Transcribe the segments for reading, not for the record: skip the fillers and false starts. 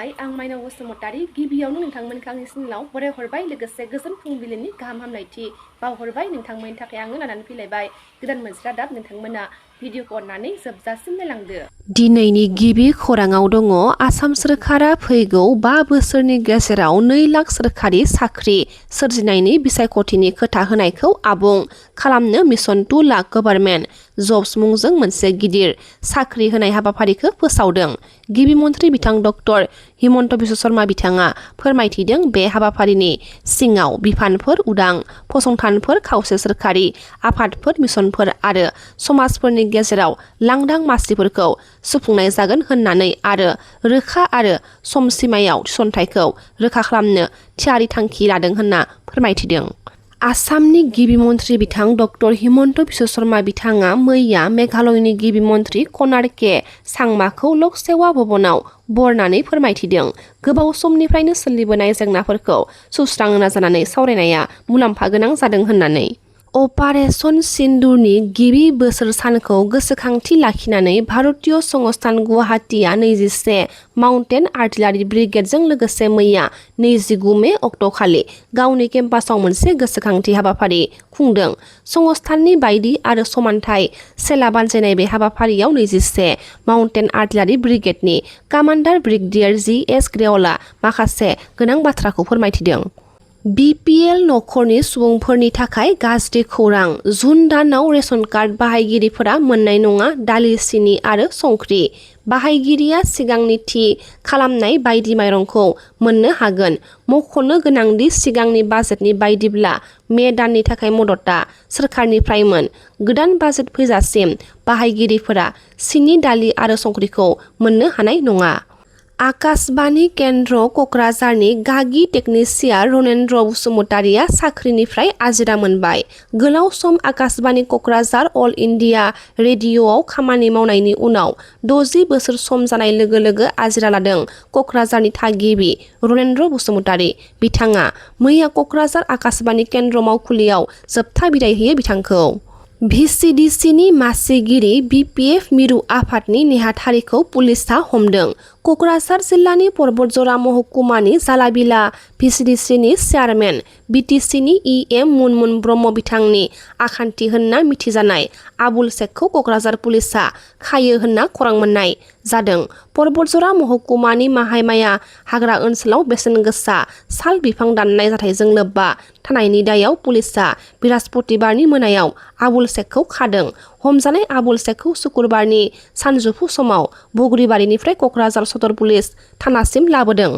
खुलुमबाय आं स्माinaoBasumatari गिबियावनो नोंथांमोनखौ आंनि चेनेलाव बरायहरबाय लोगोसे गोजोन फुंबिलिनि गाहाम हामलायथि बावहरबाय नोंथांमोननि थाखाय आङो लानानै फैलायबाय गोदान मोनसे रादाब नोंथांमोना भिडिअखौ अननानै जोबजासिम नायलांदो। दिनैनि गिबि खौराङाव दङ आसाम सोरखारा फैगौ 5 बोसोरनि गेजेराव 2 लाख सोरखारि साख्रि सोरजिनायनि बिसायख'थिनि खोथा होनायखौ आबुं खालामनो मिशन 2 लाख गभर्नमेन्ट जब्स मुंजों मोनसे गिदिर साख्रि होनाय हाबाफारिखौ फोसावदों। गिबि मन्थ्रि बिथां डक्टर हिमन्त बिश्व शर्मा बिथाङा फोरमायथिदों बे हाबाफारिनि सिङाव बिफानफोर उदां फसंथानफोर खावसे सोरखारि आफादफोर मिशनफोर आरो समाजफोरनि गेजेराव लांदां मासिफोरखौ सुफुंनाय जागोन होननानै आरो रोखा आरो समसिमायाव थिसनथायखौ रोखा खालामनो थियारि थांखि लादों होनना फोरमायथिदों। आसामनि गिबि मन्थ्रि बिथां डक्टर हिमन्त बिश्व शर्मा बिथाङा मैया मेघालयनि गिबि मन्थ्रि कनार के सांमाखौ लक सेवा भवनाव बरनानै फोरमायथिदों गोबाव समनिफ्रायनो सोलिबोनाय जेंनाफोरखौ सुस्रांनो नाजानानै सावरायनाया मुलाम्फा गोनां जादों होननानै। अपारेशन सिन्दुरनि गिबि बोसोर सानखौ गोसोखांथि लाखिनानै भारतीय संस्थान गुवाहाटीआ 21 माउन्टेन आर्टिलारि ब्रिगेडजों लोगोसे मैया 29 मे अक्ट'खालि गावनि केम्पासआव मोनसे गोसोखांथि हाबाफारि खुंदों। संस्थाननि बायदि आरो समानथाय सेला बानजायनाय बे हाबाफारियाव 21 माउन्टेन आर्टिलारि ब्रिगेडनि कामान्डार ब्रिगेडियार जी.एस. ग्रेवालआ माखासे गोनां बाथ्राखौ फोरमायथिदों। BPL नखरनि सुबुंफोरनि थाखाय गाज्रि खौरां जुन दानाव रेशन कार्ड बाहायगिरिफोरा मोननाय नङा दालि सिनि आरो संख्रि। बाहायगिरिया सिगांनि थि खालामनाय बायदि माइरंखौ मोननो हागोन। मख'नो गोनांदि सिगांनि बाजेटनि बायदिब्ला मे दाननि थाखाय मददआ सोरखारनिफ्रायमोन। गोदान बाजेट फैजासिम बाहायगिरिफोरा सिनि दालि आरो संख्रिखौ मोननो हानाय नङा। आकाशबाणी केन्द्र क'क्राझारनि गागि टेकनिशियान रनेन्द्र बसुमतारिया साख्रिनिफ्राय आजिरा मोनबाय। गोलाव सम आकाशबाणी क'क्राझार अल इन्डिया रेडिअ'आव खामानि मावनायनि उनाव 60 बोसोर सम जानाय लोगो लोगो आजिरा लादों क'क्राझारनि थागिबि रनेन्द्र बसुमतारि। बिथाङा मैया क'क्राझार आकाशबाणी केन्द्र मावखुलियाव जोबथा बिदाय होयो बिथांखौ। VCDCनि मासिगिरि BPF मिरु आफादनि नेहाथारिखौ पुलिसआ हमदों। क'क्राझार जिल्लानि पर्बतजरा महकुमानि जालाबिला VCDCनि चेयारमेन BTCनि EM मुनमुन ब्रह्म बिथांनि आखान्थि होनना मिथिजानाय आबुल शेखखौ क'क्राझार पुलिसआ खायो होनना खौरां मोननाय जादों। पर्बतजरा महकुमानि माहायमाया हाग्रा ओनसोलाव बेसेन गोसा साल बिफां दाननाय जाथायजों लोब्बा थानायनि दायाव पुलिसआ बृहस्पतिबारनि मोनायाव आबुल शेखखौ खादों। हमजानाय आबुल शेखखौ शुक्रबारनि सानजौफु समाव बग्रिबारिनिफ्राय क'क्राझार सदर पुलिस थानासिम लाबोदों।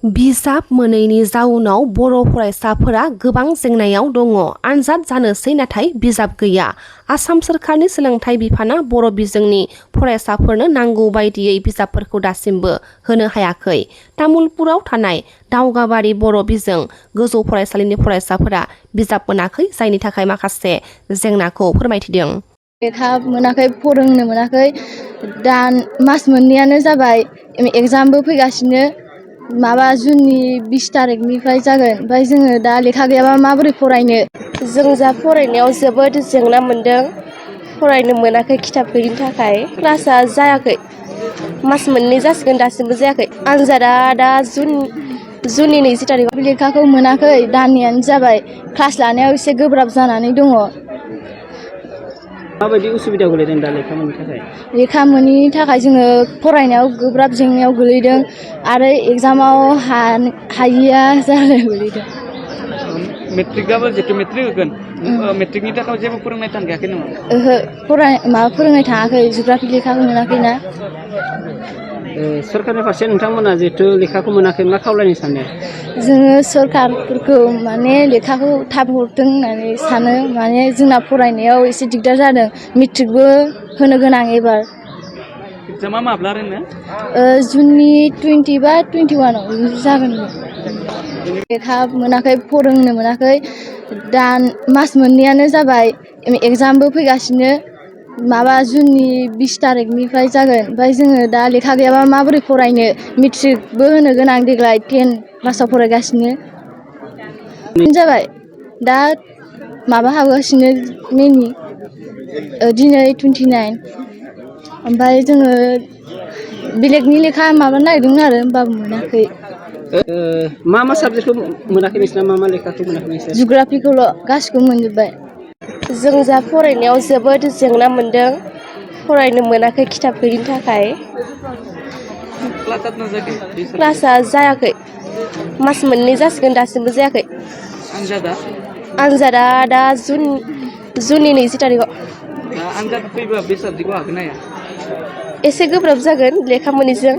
बिजाब मोनैनि जाउनाव बर' फरायसाफोरा गोबां जेंनायाव दङ। आनजाद जानोसै नाथाय बिजाब गैया। आसाम सोरखारनि सोलोंथाइ बिफाना बर' बिजोंनि फरायसाफोरनो नांगौ बायदियै बिजाबफोरखौ दासिमबो होनो हायाखै। तामुलपुराव थानाय दावगाबारि बर' बिजों गोजौ फरायसालिनि फरायसाफोरा बिजाब मोनाखै जायनि थाखाय माखासे जेंनाखौ फोरमायथिदों। लेखा मोनाखै फोरोंनो मोनाखै दा मास मोननैयानो जाबाय एगजामबो फैगासिनो जुननि 20 तारिखनिफ्राय जागोन ओमफ्राय जोङो दा लेखा गैयाबा माबोरै फरायनो। जों जा फरायनायाव जोबोद जेंना मोनदों फरायनो मोनाखै खिथाब गैयिनि थाखाय क्लासआ जायाखै मास मोननै जासिगोन दासिमबो जायाखै। आनजादा दा जुननि 20 तारिखआव लेखाखौ मोनाखै दाननैयानो जाबाय क्लास लानायाव एसे गोब्राब जानानै दङ। माबायदि उसुबिदा गोलैदों दा लेखा मोननो थाखाय? लेखा मोनैनि थाखाय जोङो फरायनायाव गोब्राब जेंनायाव गोलैदों आरो एगजामाव हायिया जालाय गोलैदों। मेट्रिकआबो जितु मेट्रिक होगोन मेट्रिकनि थाखाय जेबो फोरोंनाय थांखायाखै नामा? ओहो फोरोंनाय थाङाखै जिअग्राफि लेखाखौ मोनाखैना। सरकारनि फारसे नोंथांमोना जिहेतु लेखाखौ मोनाखै मा खावलायनो सानो? जोङो सरकारफोरखौ लेखाखौ थाब हरथों होननानै सानो जोंना फरायनायाव एसे दिगदार जादों मेट्रिकबो होनो गोनां एबार। एगजामा माब्ला ओरैनो? जुननि 20 बा 21 आव जागोन। लेखा मोनाखै फोरोंनो मोनाखै दा मास मोननैयानो जाबाय एगजामबो फैगासिनो जुननि 20 तारिखनिफ्राय जागोन ओमफ्राय जोङो दा लेखा गैयाबा माबोरै फरायनो मेट्रिकबो होनो गोनां देग्लाय 10 क्लासाव फरायगासिनो जाबाय दा हाबगासिनो मेनि दिनै 29 ओमफ्राय जोङो बेलेगनि लेखा माबा नागिरदोंमोन आरो होमबाबो मोनाखै। मा साबजेक्टखौ मोनाखै नोंसिना मा लेखाखौ मोनाखै नोंसिना? जुग्राफिखौल' गासिखौबो मोनजोब्बाय। जों जा फरायनायाव जोबोद जेंना मोनदों फरायनो मोनाखै खिथाब गैयिनि थाखाय। क्लासा जायाखै मास मोननै जासिगोन दासिमबो जायाखै। आनजादा दा जुननि 20 थारिखआव। आनजाद फैबा बे साबजेक्टखौ हागोन ना हाया? एसे गोब्राब जागोन लेखा मोनैजों।